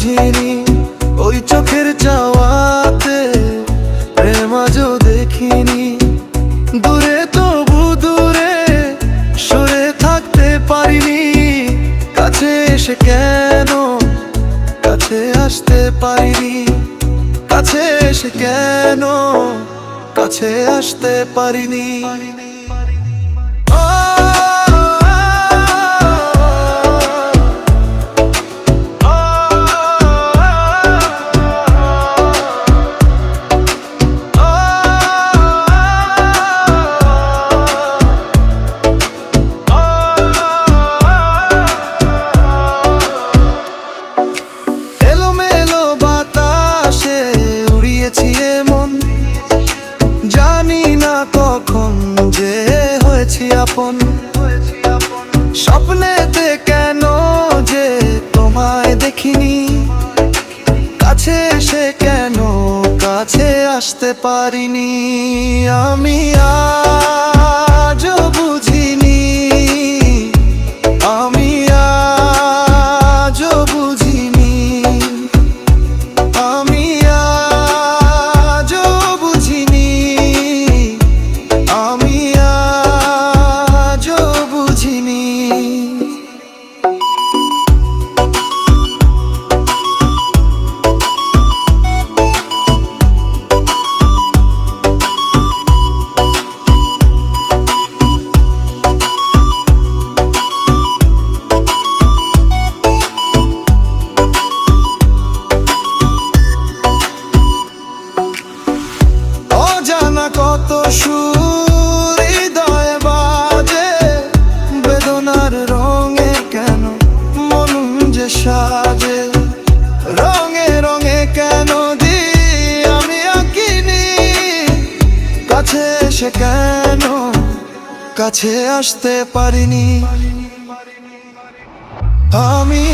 বুঝিনি, ওই চোখের চাওয়াতে প্রেম আজও দেখিনি। দূরে তবু দূরে সরে থাকতে পারিনি, কাছে এসে কেন কাছে আসতে পারিনি, কাছে এসে কেন কাছে আসতে পারিনি। জানি না কখন যে হয়েছি আপন, স্বপ্নেতে কেন যে তোমায় দেখিনি, কাছে এসে কেন কাছে আসতে পারিনি। আমি আজও বুঝিনি, আমি আজও বুঝিনি, আমি আজও বুঝিনি, আমি আজও বুঝিনি। কত সুর হৃদয়ে বাজে, বেদনার রঙে কেন মন যে সাজে, রঙে রঙে কেন দি আমি আঁকিনি, কাছে এসে কেন কাছে আসতে পারিনি। আমি